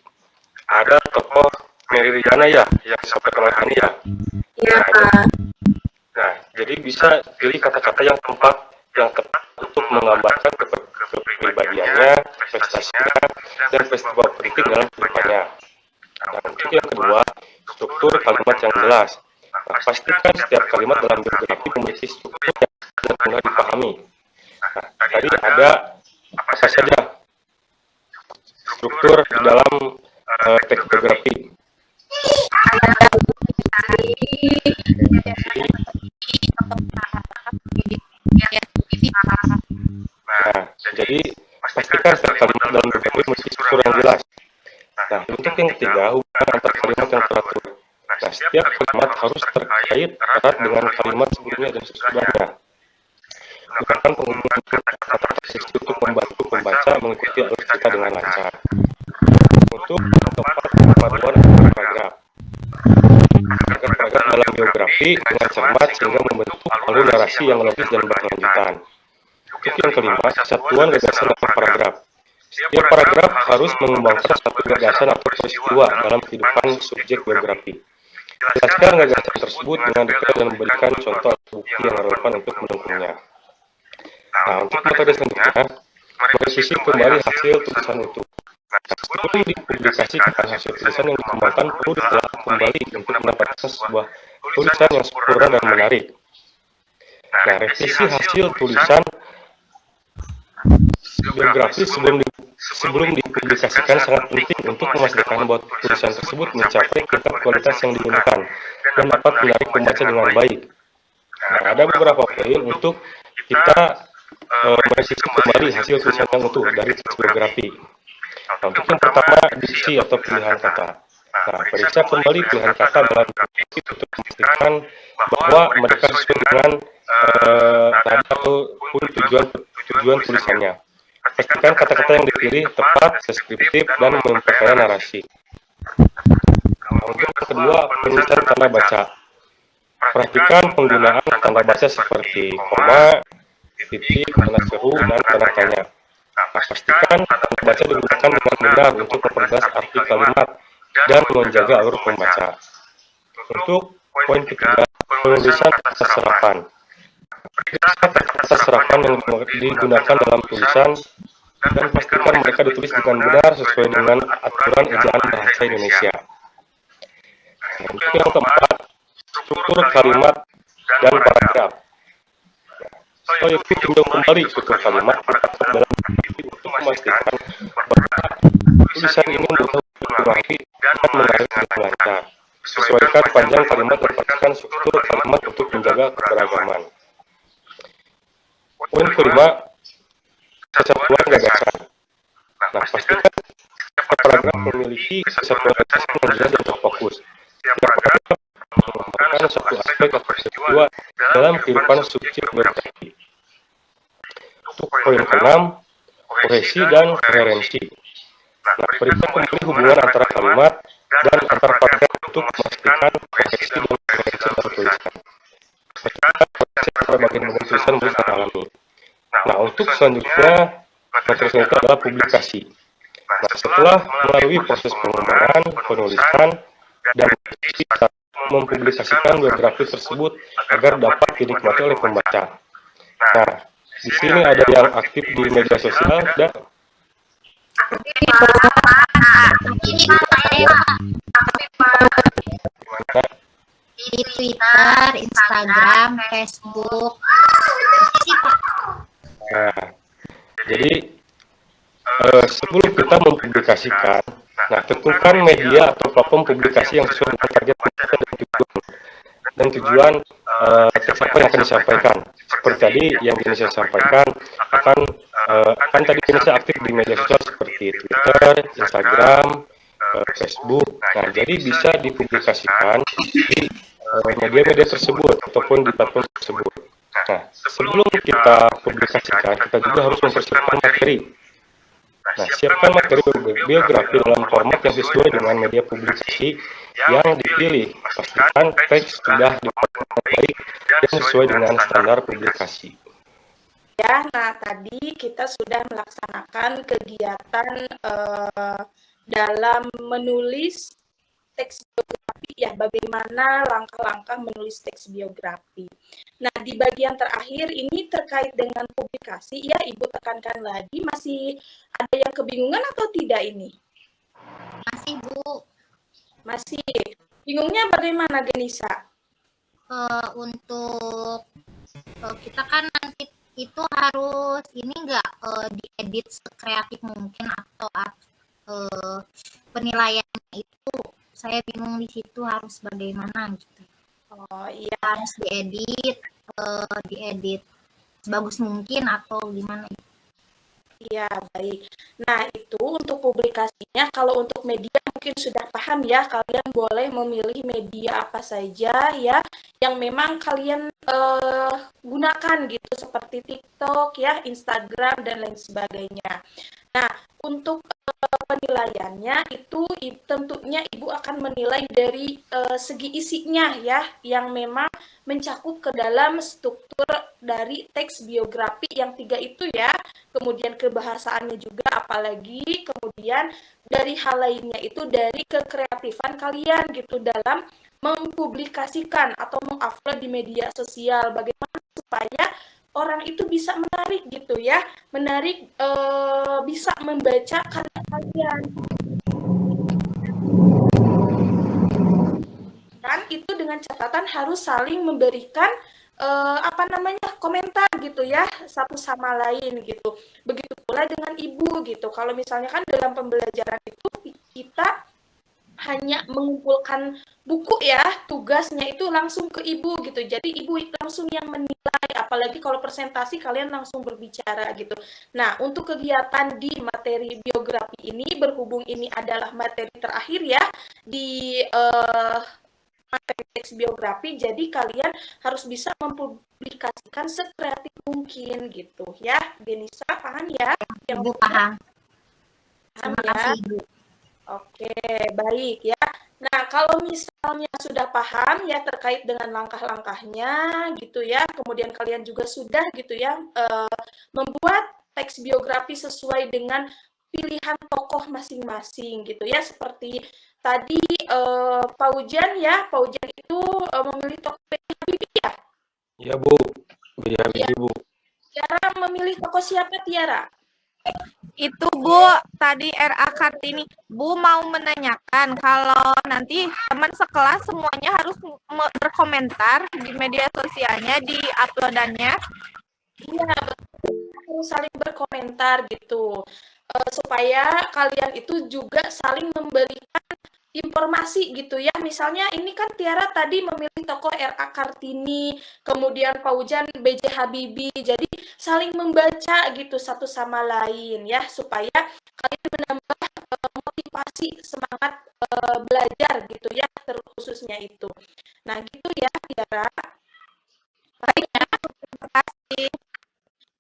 ada tokoh Mary Riana ya, yang disampaikan oleh Hani ya. Iya, Pak. Nah, jadi bisa pilih kata-kata yang tepat untuk menggambarkan kepribadiannya, prestasinya, dan peristiwa penting dalam kehidupannya. Nah, untuk yang kedua, struktur kalimat yang jelas. Nah, pastikan setiap kalimat dalam biografi memiliki struktur yang mudah dipahami. Nah, tadi ada apa saja struktur di dalam teks biografi. Nah, jadi pastikan setiap kalimat dalam biografi memiliki struktur yang jelas. Nah, untuk yang ketiga, hubungan antar kalimat yang teratur. Nah, setiap kalimat harus terkait erat dengan kalimat sebelumnya dan sesudahnya. Gunakan penghubungan kata tersebut untuk membantu pembaca mengikuti alur cerita dengan lancar. Untuk tempat kemajuan paragraf. Paragraf dalam biografi dengan cermat sehingga membentuk alur narasi yang logis dan berkelanjutan. Untuk yang kelima, satuan gagasan dalam paragraf. Setiap paragraf harus mengembangkan satu gagasan atau peristiwa dalam kehidupan subjek biografi. Jelaskan gagasan tersebut dengan detail dan memberikan contoh atau bukti yang relevan untuk mendukungnya. Nah, untuk metode selanjutnya, merevisi kembali hasil tulisan itu. Sebelum dipublikasikan hasil tulisan yang dikembangkan perlu ditelaah kembali untuk mendapatkan sebuah tulisan yang sempurna dan menarik. Nah, revisi hasil tulisan biografi sebelum dipublikasikan sangat penting untuk memastikan bahwa tulisan tersebut mencapai tingkat kualitas yang diinginkan dan dapat menarik pembaca dengan baik. Nah, ada beberapa poin untuk kita merevisi kembali hasil tulisan yang utuh dari teks biografi. Nah, untuk yang pertama, diksi atau pilihan kata. Nah, periksa kembali pilihan kata dalam biografi untuk memastikan bahwa mereka sesuai dengan tadi ataupun tujuan tulisannya. Pastikan kata-kata yang dipilih tepat, deskriptif, dan memperkaya narasi. Nah, untuk yang kedua, penulisan tanda baca. Perhatikan penggunaan tanda baca seperti koma, titik, tanda seru, dan tanda tanya. Nah, pastikan tanda baca digunakan dengan benar untuk memperjelas arti kalimat dan menjaga alur pembaca. Untuk poin ketiga, penulisan kata serapan. Kata serapan yang digunakan dalam tulisan dan pastikan mereka ditulis dengan benar sesuai dengan aturan ejaan bahasa Indonesia. Untuk yang keempat, struktur kalimat dan paragraf. Saya tinjau kembali struktur kalimat dalam diri untuk memastikan bahwa tulisan ini mudah dipahami dan menarik dengan lancar. Sesuaikan panjang kalimat dan pastikan struktur kalimat untuk menjaga keberagaman. Poin kelima, kesatuan gagasan. Nah, pastikan paragraf memiliki kesatuan gagasan yang jelas dan terfokus. Setiap paragraf menggambarkan satu aspek atau peristiwa dalam kehidupan subjek biografi. Untuk poin keenam, kohesi dan koherensi. Nah, periksa kembali hubungan antara kalimat dan antar paragraf untuk memastikan kohesi dan koherensi dalam tulisan. Pastikan kohesi antara bagian-bagian tulisan berusaha alami. Nah, untuk selanjutnya, materi selanjutnya adalah publikasi. Nah, setelah melalui proses pengembangan, penulisan, dan kita mempublikasikan biografi tersebut agar dapat dinikmati oleh pembaca. Nah, di sini ada yang aktif di media sosial dan di Twitter, Instagram, Facebook. nah, jadi sebelum kita mempublikasikan, nah tentukan media atau platform publikasi yang sesuai dengan target pembaca dan tujuan teks apa yang akan disampaikan. Seperti tadi yang Ganesha sampaikan akan tadi Ganesha aktif di media sosial seperti Twitter, Instagram, Facebook. Nah, jadi bisa dipublikasikan di media-media tersebut ataupun di platform tersebut. Nah, sebelum kita publikasikan, kita juga harus mempersiapkan materi. Nah, siapkan materi biografi dalam format yang sesuai dengan media publikasi yang dipilih. Pastikan teks sudah dibuat baik dan sesuai dengan standar publikasi. Ya, nah tadi kita sudah melaksanakan kegiatan dalam menulis teks biografi ya, bagaimana langkah-langkah menulis teks biografi. Nah, di bagian terakhir ini terkait dengan publikasi ya, Ibu tekankan lagi, masih ada yang kebingungan atau tidak ini? Masih, Bu. Masih. Bingungnya bagaimana, Genisa? Untuk kita kan nanti itu harus ini enggak diedit sekreatif mungkin atau penilaiannya itu saya bingung di situ harus bagaimana gitu. Oh iya, Harus diedit sebagus mungkin atau gimana? iya baik. Nah itu untuk publikasinya, kalau untuk media mungkin sudah paham ya, kalian boleh memilih media apa saja ya yang memang kalian gunakan gitu, seperti TikTok ya, Instagram dan lain sebagainya. Nah untuk penilaiannya itu tentunya Ibu akan menilai dari segi isinya ya, yang memang mencakup ke dalam struktur dari teks biografi yang 3 itu ya, kemudian kebahasaannya juga apalagi, kemudian dari hal lainnya itu dari kekreatifan kalian gitu dalam mempublikasikan atau mengupload di media sosial, bagaimana supaya orang itu bisa menarik gitu ya, menarik bisa membaca karya kalian. Kan itu dengan catatan harus saling memberikan komentar gitu ya, satu sama lain gitu. Begitu pula dengan Ibu gitu. Kalau misalnya kan dalam pembelajaran itu kita hanya mengumpulkan buku ya, tugasnya itu langsung ke Ibu gitu. Jadi Ibu langsung yang menilai, apalagi kalau presentasi kalian langsung berbicara gitu. Nah, untuk kegiatan di materi biografi ini, berhubung ini adalah materi terakhir ya di materi teks biografi, jadi kalian harus bisa mempublikasikan sekreatif mungkin gitu ya. Genisa paham ya? Ibu paham. Paham Terima ya? kasih, Ibu. Oke, baik ya. Nah, kalau misalnya sudah paham ya terkait dengan langkah-langkahnya gitu ya, kemudian kalian juga sudah gitu ya membuat teks biografi sesuai dengan pilihan tokoh masing-masing gitu ya, seperti tadi Pak Ujan ya, Pak Ujan itu memilih tokoh Habibie ya? Ya Bu, biar Ya. Ibu. Tiara memilih tokoh siapa Tiara? Itu Bu, tadi RA Kartini. Bu mau menanyakan kalau nanti teman sekelas semuanya harus berkomentar di media sosialnya, di uploadannya. Iya, harus saling berkomentar gitu. Supaya kalian itu juga saling memberikan informasi gitu ya. Misalnya ini kan Tiara tadi memilih tokoh RA Kartini, kemudian Paujan BJ Habibie. Jadi saling membaca gitu satu sama lain ya, supaya kalian menambah motivasi semangat belajar gitu ya, khususnya itu. Nah, gitu ya Tiara. Baik, terima kasih.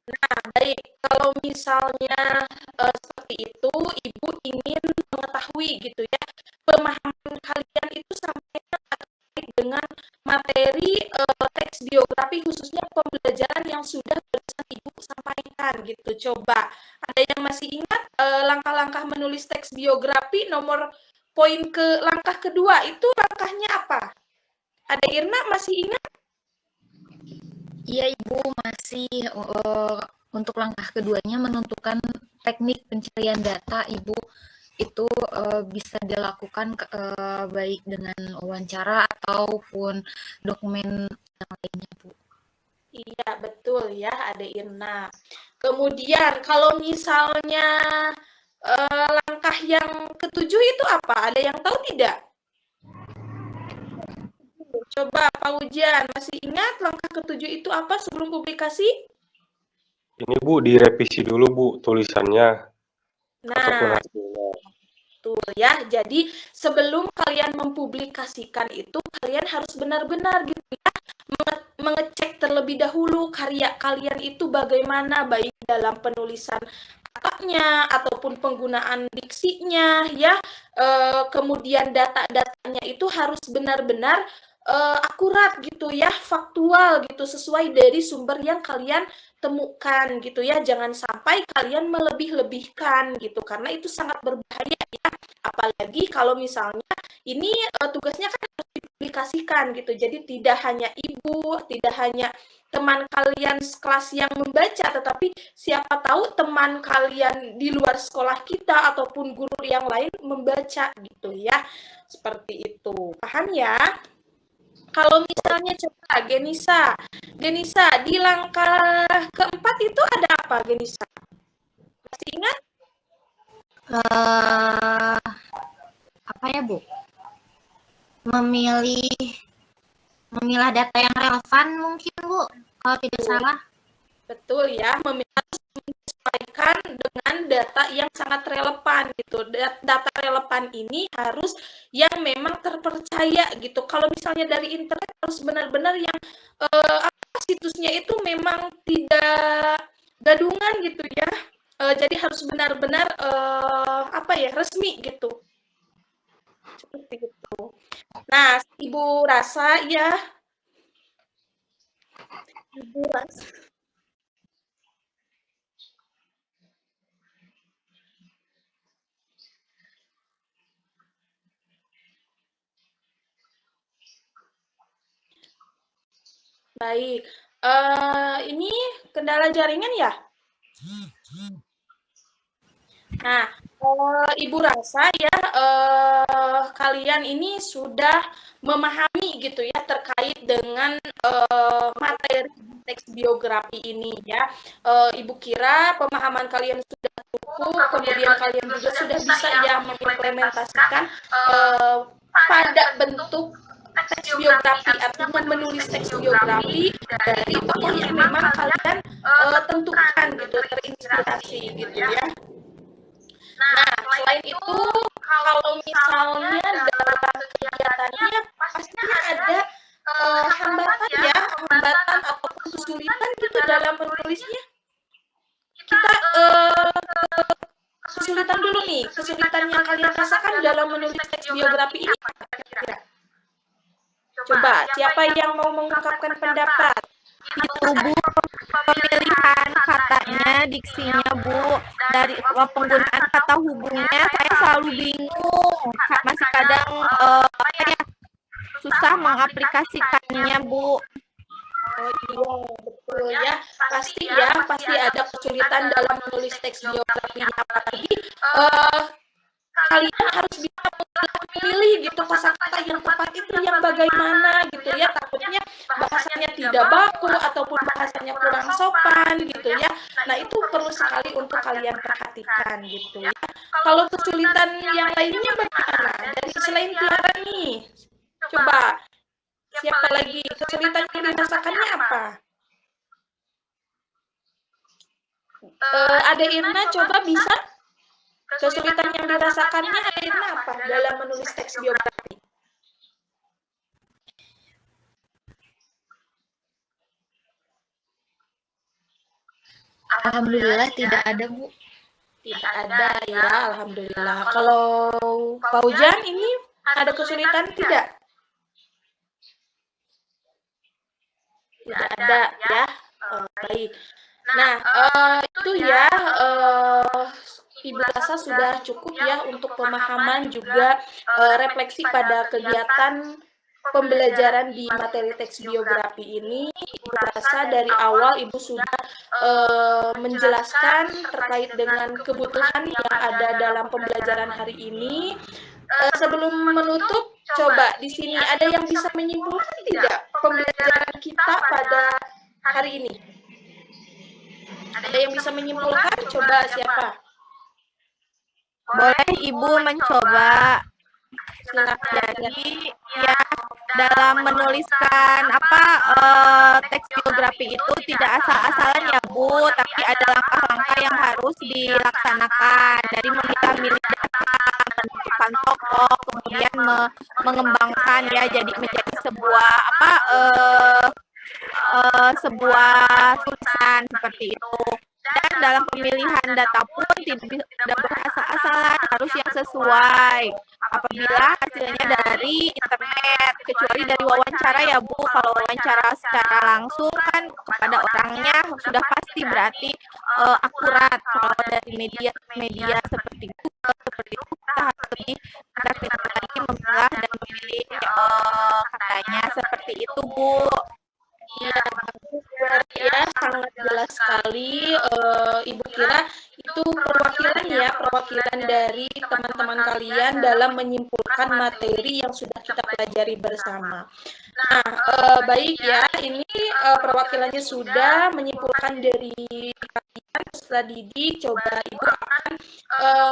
Nah, baik. Kalau misalnya seperti itu, Ibu ingin mengetahui gitu ya, pemahaman kalian itu sampai terkait dengan materi teks biografi, khususnya pembelajaran yang sudah barusan Ibu sampaikan gitu. Coba, ada yang masih ingat langkah-langkah menulis teks biografi nomor poin ke langkah kedua itu langkahnya apa? Ada Irna masih ingat? Iya Ibu, masih untuk langkah keduanya menentukan teknik pencarian data Ibu. Itu bisa dilakukan baik dengan wawancara ataupun dokumen yang lainnya Bu. Iya, betul ya, ada Irna. Kemudian kalau misalnya langkah yang ketujuh itu apa? Ada yang tahu tidak? Coba Pak Ujian, masih ingat langkah ketujuh itu apa sebelum publikasi? Ini Bu, direvisi dulu Bu tulisannya ataupun Nah, hasilnya. betul ya. Jadi sebelum kalian mempublikasikan itu, kalian harus benar-benar gitu ya, mengecek terlebih dahulu karya kalian itu bagaimana, baik dalam penulisan katanya ataupun penggunaan diksinya ya. Kemudian data-datanya itu harus benar-benar akurat gitu ya, faktual gitu, sesuai dari sumber yang kalian temukan gitu ya. Jangan sampai kalian melebih-lebihkan gitu, karena itu sangat berbahaya ya. Apalagi kalau misalnya ini tugasnya kan harus dipublikasikan gitu. Jadi tidak hanya Ibu, tidak hanya teman kalian sekelas yang membaca, tetapi siapa tahu teman kalian di luar sekolah kita ataupun guru yang lain membaca gitu ya. Seperti itu. Paham ya? Kalau misalnya coba Genisa, di langkah keempat itu ada apa Genisa? Masih ingat? Apa ya Bu? Memilah data yang relevan mungkin Bu, kalau tidak salah. Betul ya, harus menyesuaikan dengan data yang sangat relevan gitu. Data relevan ini harus yang memang terpercaya gitu. Kalau misalnya dari internet harus benar-benar yang situsnya itu memang tidak gadungan gitu ya. Jadi harus benar-benar resmi gitu. Seperti itu. Nah, Ibu rasa ya. Ibu rasa. Baik, ini kendala jaringan ya? Nah, Ibu rasa ya kalian ini sudah memahami gitu ya terkait dengan materi teks biografi ini ya. Ibu kira pemahaman kalian sudah cukup, kemudian kalian juga sudah bisa ya mengimplementasikan pada bentuk teks biografi, artinya menulis teks biografi dari tokoh yang memang kalian tentukan gitu, terinspirasi gitu ya. Nah, selain itu, kalau misalnya dalam kegiatannya pastinya ada hambatan ya, hambatan ataupun kesulitan gitu dalam menulisnya. Kita kesulitan dulu nih, kesulitan yang kalian rasakan dalam menulis teks biografi ini apa kira-kira? Coba, siapa yang mau mengungkapkan pendapat? Itu Bu, pemilihan katanya, diksinya Bu, dari penggunaan kata hubungnya saya selalu bingung, masih kadang susah mengaplikasikannya Bu. Oh iya, betul betul ya. Pasti ada kesulitan dalam menulis teks biografinya, apalagi kalian harus bisa memilih gitu kosakata yang tepat itu yang bagaimana gitu ya, takutnya bahasanya tidak baku ataupun bahasanya kurang sopan gitu ya. Nah, itu perlu sekali untuk kalian perhatikan gitu ya. Kalau kesulitan yang lainnya bagaimana? Dari selain Tiara nih, coba siapa lagi kesulitan yang dirasakannya apa? Ada Irna, coba bisa kesulitan yang dirasakannya ada Irna apa dalam menulis teks biografi? Alhamdulillah tidak ada, Bu. Tidak ada ya, alhamdulillah. Kalau Pak Ujan ini ada kesulitan tidak? Tidak ada ya. Baik. Nah, itu ya Ibu rasa sudah cukup ya untuk pemahaman juga refleksi pada kegiatan pembelajaran di materi teks biografi ini. Ibu rasa dari awal Ibu sudah menjelaskan terkait dengan kebutuhan yang ada dalam pembelajaran hari ini. Sebelum menutup, coba di sini ada yang bisa menyimpulkan tidak pembelajaran kita pada hari ini? Ada yang bisa menyimpulkan? Coba siapa? Boleh Ibu mencoba. Silakan. Jadi ya dalam menuliskan teks biografi itu tidak asal-asalan ya Bu, tapi ada langkah-langkah yang harus dilaksanakan dari memilah-milih data, menentukan tokoh, kemudian mengembangkan ya jadi menjadi sebuah tulisan seperti itu. Dan dalam pemilihan data pun tidak berasal-asalan, harus yang sesuai. Apabila hasilnya dari internet, kecuali dari wawancara ya Bu, kalau wawancara secara langsung kan kepada orangnya sudah pasti berarti akurat. Kalau dari media seperti Google, seperti itu kita harus lebih pintar lagi memilah dan memilih katanya seperti itu Bu. Ya, ya sangat jelas sekali. Ibu kira itu perwakilan dari teman-teman kalian dalam menyimpulkan materi yang sudah kita pelajari bersama. Nah, baik ya, ini perwakilannya sudah menyimpulkan dari kalian. Setelah Didi, coba Ibu akan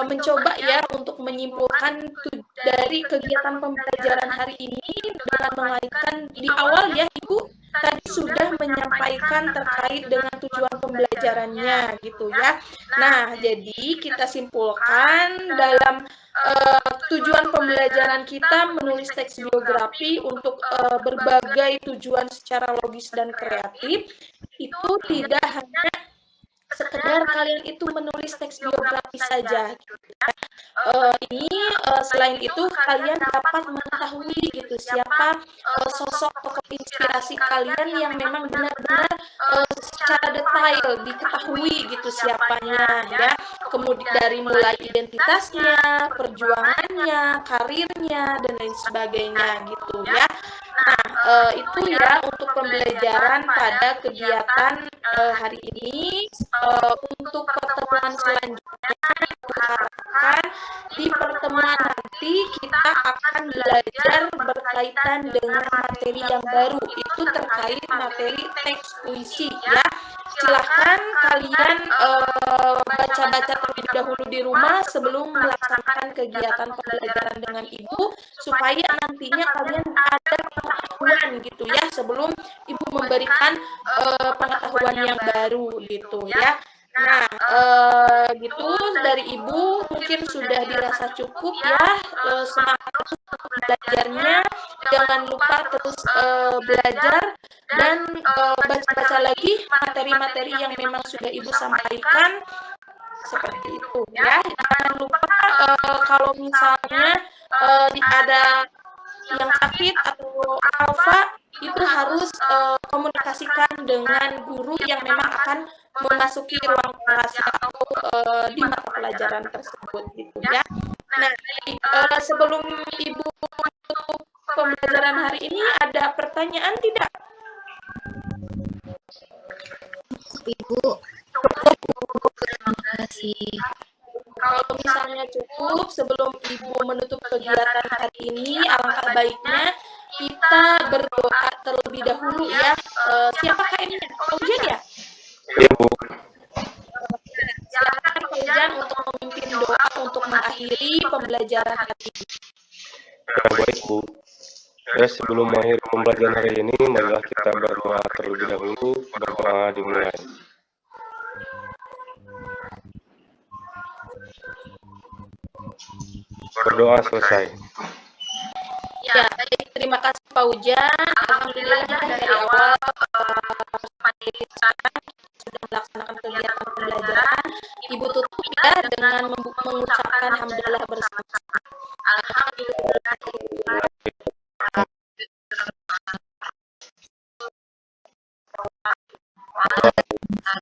mencoba ya untuk menyimpulkan dari kegiatan pembelajaran hari ini dengan mengaitkan di awal ya Ibu tadi sudah menyampaikan terkait dengan tujuan pembelajarannya gitu ya. Nah, jadi kita simpulkan dalam tujuan pembelajaran kita menulis teks biografi untuk berbagai tujuan secara logis dan kreatif itu tidak hanya sekedar kalian itu menulis teks biografi saja gitu ya. Selain itu kalian dapat mengetahui gitu siapa sosok atau inspirasi kalian yang memang benar-benar secara detail diketahui gitu siapanya ya. Kemudian dari mulai identitasnya, perjuangannya, karirnya dan lain sebagainya gitu ya. Nah, itu ya untuk pembelajaran pada kegiatan hari ini. Untuk pertemuan selanjutnya, diharapkan di pertemuan nanti kita akan belajar berkaitan dengan materi yang baru, itu terkait materi teks puisi ya. Silahkan kalian baca-baca terlebih dahulu di rumah sebelum melaksanakan kegiatan pembelajaran dengan Ibu, supaya nantinya kalian ada pengetahuan gitu ya sebelum Ibu memberikan pengetahuan yang baru gitu ya. Nah, gitu dari Ibu mungkin sudah dirasa cukup ya, semangat untuk belajarnya, jangan lupa terus belajar dan baca-baca lagi materi-materi yang memang sudah Ibu sampaikan seperti itu ya. Jangan lupa kalau misalnya ada yang sakit atau alfa itu harus komunikasikan dengan guru yang memang akan memasuki ruang kelas atau di mata pelajaran tersebut gitu ya. Nah, sebelum Ibu tutup pembelajaran hari ini ada pertanyaan tidak? kasih. Kalau misalnya cukup, sebelum Ibu menutup kegiatan hari ini, alangkah baiknya kita berdoa terlebih dahulu ya. Siapakah ini? Pak Ujan ya? Iya, Bu. Silakan Pak Ujan untuk memimpin doa untuk mengakhiri pembelajaran hari ini. Ya, baik, Bu. Ya, sebelum mengakhiri pembelajaran hari ini, marilah kita berdoa terlebih dahulu. Berdoa dimulai. Berdoa selesai. Ya, baik. Terima kasih Pak Ujan. Alhamdulillah dari awal panitia sudah melaksanakan kegiatan pembelajaran. Ibu tutup ya dengan mengucapkan alhamdulillah bersama.